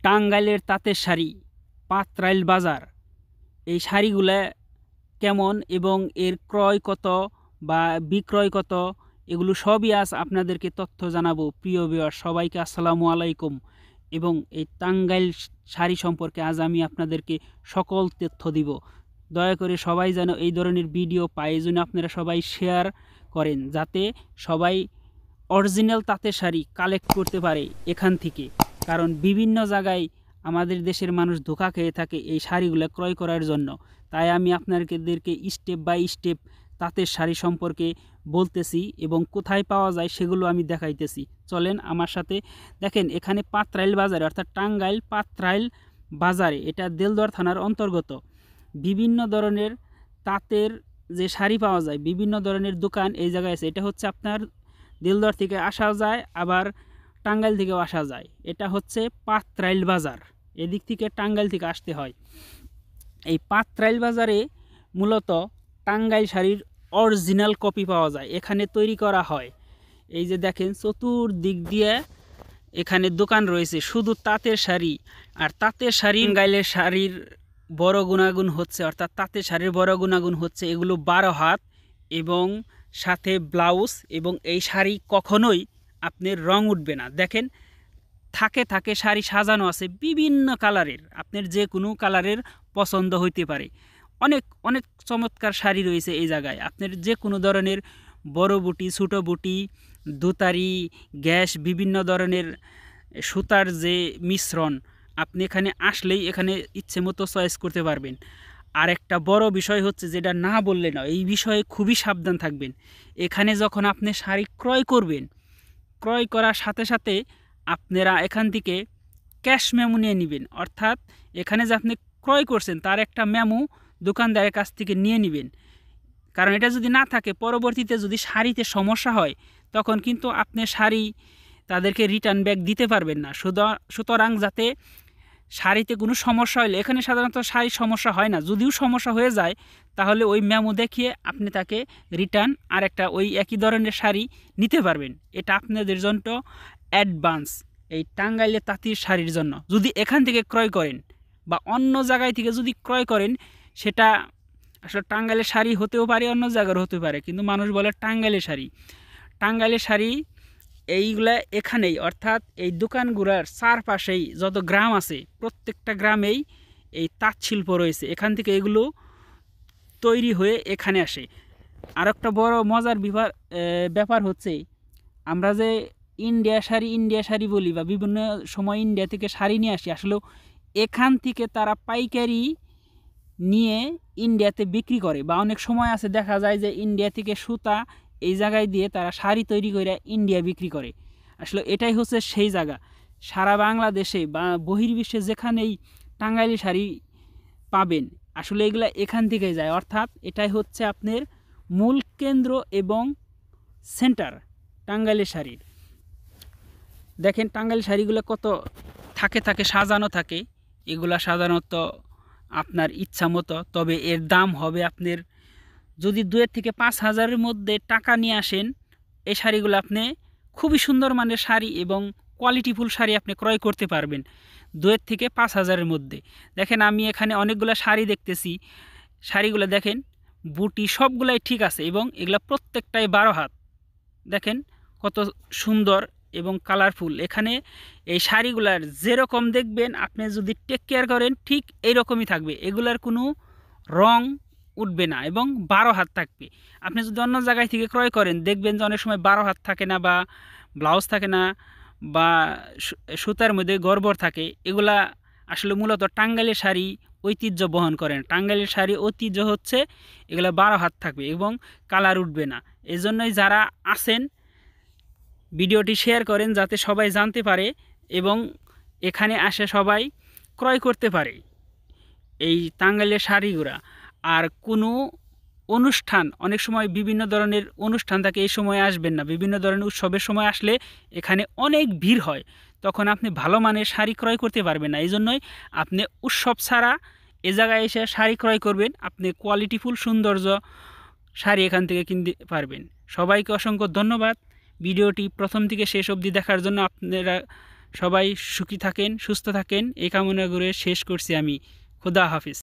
টাঙ্গাইলের তাঁতের শাড়ি, পাতরাইল বাজার। এই শাড়িগুলা কেমন এবং এর ক্রয় কত বা বিক্রয় কত, এগুলো সবই আজ আপনাদেরকে তথ্য জানাবো। প্রিয় ভিউয়ার, সবাইকে আসসালামু আলাইকুম। এবং এই টাঙ্গাইল শাড়ি সম্পর্কে আজ আমি আপনাদেরকে সকল তথ্য দিব। দয়া করে সবাই যেন এই ধরনের ভিডিও পায়, এই জন্য আপনারা সবাই শেয়ার করেন, যাতে সবাই অরিজিনাল তাঁতের শাড়ি কালেক্ট করতে পারে এখান থেকে। কারণ বিভিন্ন জায়গায় আমাদের দেশের মানুষ ধোঁকা খেয়ে থাকে এই শাড়িগুলো ক্রয় করার জন্য। তাই আমি আপনাদেরকে স্টেপ বাই স্টেপ তাঁতের শাড়ি সম্পর্কে বলতেছি এবং কোথায় পাওয়া যায় সেগুলো আমি দেখাইতেছি। চলেন আমার সাথে। দেখেন, এখানে পাতরাইল বাজারে, অর্থাৎ টাঙ্গাইল পাতরাইল বাজারে, এটা দেলদুয়ার থানার অন্তর্গত, বিভিন্ন ধরনের তাঁতের যে শাড়ি পাওয়া যায়, বিভিন্ন ধরনের দোকান এই জায়গায় আছে। এটা হচ্ছে আপনার দেলদুয়ার থেকে আসা যায়, আবার টাঙ্গাইল থেকেও আসা যায়। এটা হচ্ছে পাতরাইল বাজার, এদিক থেকে টাঙ্গাইল থেকে আসতে হয়। এই পাতরাইল বাজারে মূলত টাঙ্গাইল শাড়ির অরিজিনাল কপি পাওয়া যায়, এখানে তৈরি করা হয়। এই যে দেখেন, চতুর্দিক দিয়ে এখানে দোকান রয়েছে শুধু তাঁতের শাড়ি। আর তাঁতের শাড়ি, টাঙ্গাইলের শাড়ির বড় গুণাগুণ হচ্ছে, অর্থাৎ তাঁতের শাড়ির বড় গুণাগুণ হচ্ছে এগুলো 12 হাত এবং সাথে ব্লাউজ। এবং এই শাড়ি কখনোই আপনার রং উঠবে না। দেখেন, থাকে থাকে শাড়ি সাজানো আছে বিভিন্ন কালারের, আপনার যে কোনো কালারের পছন্দ হইতে পারে। অনেক অনেক চমৎকার শাড়ি রয়েছে এই জায়গায়। আপনার যে কোনো ধরনের বড় বুটি, ছোটো বুটি, দুতারি, গ্যাস, বিভিন্ন ধরনের সুতার যে মিশ্রণ, আপনি এখানে আসলেই এখানে ইচ্ছে মতো চয়েস করতে পারবেন। আর একটা বড় বিষয় হচ্ছে, যেটা না বললে না, এই বিষয়ে খুবই সাবধান থাকবেন। এখানে যখন আপনি শাড়ি ক্রয় করবেন, ক্রয় করার সাথে সাথে আপনারা এখান থেকে ক্যাশ মেমো নিয়ে নেবেন। অর্থাৎ এখানে যে আপনি ক্রয় করছেন তার একটা মেমো দোকানদারের কাছ থেকে নিয়ে নেবেন। কারণ এটা যদি না থাকে, পরবর্তীতে যদি শাড়িতে সমস্যা হয়, তখন কিন্তু আপনি শাড়ি তাদেরকে রিটার্ন ব্যাক দিতে পারবেন না। সুতরাং যাতে শাড়িতে কোনো সমস্যা হলে, এখানে সাধারণত শাড়ির সমস্যা হয় না, যদিও সমস্যা হয়ে যায় তাহলে ওই মেমো দেখিয়ে আপনি তাকে রিটার্ন আর একটা ওই একই ধরনের শাড়ি নিতে পারবেন। এটা আপনাদের জন্য অ্যাডভান্স, এই টাঙ্গাইলের তাঁতির শাড়ির জন্য। যদি এখান থেকে ক্রয় করেন বা অন্য জায়গায় থেকে যদি ক্রয় করেন, সেটা আসলে টাঙ্গাইলের শাড়ি হতেও পারে, অন্য জায়গার হতে পারে, কিন্তু মানুষ বলে টাঙ্গাইলের শাড়ি। টাঙ্গাইলের শাড়ি এইগুলা এখানেই, অর্থাৎ এই দোকানগুলোর চারপাশেই যত গ্রাম আছে, প্রত্যেকটা গ্রামেই এই তাঁত শিল্প রয়েছে। এখান থেকে এগুলো তৈরি হয়ে এখানে আসে। আর একটা বড় মজার ব্যাপার হচ্ছে, আমরা যে ইন্ডিয়া শাড়ি বলি বা বিভিন্ন সময় ইন্ডিয়া থেকে শাড়ি নিয়ে আসি, আসলে এখান থেকে তারা পাইকারি নিয়ে ইন্ডিয়াতে বিক্রি করে। বা অনেক সময় আছে দেখা যায় যে ইন্ডিয়া থেকে সুতা এই জায়গায় দিয়ে তারা শাড়ি তৈরি করে ইন্ডিয়া বিক্রি করে। আসলে এটাই হচ্ছে সেই জায়গা। সারা বাংলাদেশে বা বহির্বিশ্বে যেখানেই টাঙ্গাইলি শাড়ি পাবেন, আসলে এগুলা এখান থেকে যায়। অর্থাৎ এটাই হচ্ছে আপনার মূল কেন্দ্র এবং সেন্টার টাঙ্গাইলের শাড়ির। দেখেন, টাঙ্গাইল শাড়িগুলো কত থাকে থাকে সাজানো থাকে। এগুলা সাধারণত আপনার ইচ্ছা মতো, তবে এর দাম হবে আপনার, যদি 2 থেকে 5 হাজারের মধ্যে টাকা নিয়ে আসেন, এই শাড়িগুলো আপনি খুবই সুন্দর মানের শাড়ি এবং কোয়ালিটিফুল শাড়ি আপনি ক্রয় করতে পারবেন 2 থেকে 5 হাজারের মধ্যে। দেখেন, আমি এখানে অনেকগুলো শাড়ি দেখতেছি। শাড়িগুলো দেখেন, বুটি সবগুলাই ঠিক আছে এবং এগুলো প্রত্যেকটাই 12 হাত। দেখেন কত সুন্দর এবং কালারফুল। এখানে এই শাড়িগুলার যেরকম দেখবেন, আপনি যদি টেক কেয়ার করেন ঠিক এইরকমই থাকবে। এগুলার কোনো রং উঠবে না এবং 12 হাত থাকবে। আপনি যদি অন্য জায়গায় থেকে ক্রয় করেন, দেখবেন যে অনেক সময় 12 হাত থাকে না, বা ব্লাউজ থাকে না, বা সুতার মধ্যে গড়বড় থাকে। এগুলা আসলে মূলত টাঙ্গাইলের শাড়ি ঐতিহ্য বহন করেন। টাঙ্গাইলের শাড়ি ঐতিহ্য হচ্ছে এগুলা 12 হাত থাকবে এবং কালার উঠবে না। এজন্যই যারা আছেন ভিডিওটি শেয়ার করেন, যাতে সবাই জানতে পারে এবং এখানে আসে সবাই ক্রয় করতে পারে এই টাঙ্গাইলের শাড়িগুলা। আর কোনো অনুষ্ঠান, অনেক সময় বিভিন্ন ধরনের অনুষ্ঠান থাকে, এই সময় আসবেন না। বিভিন্ন ধরনের উৎসবের সময় আসলে এখানে অনেক ভিড় হয়, তখন আপনি ভালো মানের শাড়ি ক্রয় করতে পারবেন না। এই জন্যই আপনি উৎসব ছাড়া এ জায়গায় এসে শাড়ি ক্রয় করবেন, আপনি কোয়ালিটিফুল সৌন্দর্য শাড়ি এখান থেকে কিনতে পারবেন। সবাইকে অসংখ্য ধন্যবাদ ভিডিওটি প্রথম থেকে শেষ অবধি দেখার জন্য। আপনারা সবাই সুখী থাকেন, সুস্থ থাকেন এই কামনা করে শেষ করছি আমি। খোদা হাফিজ।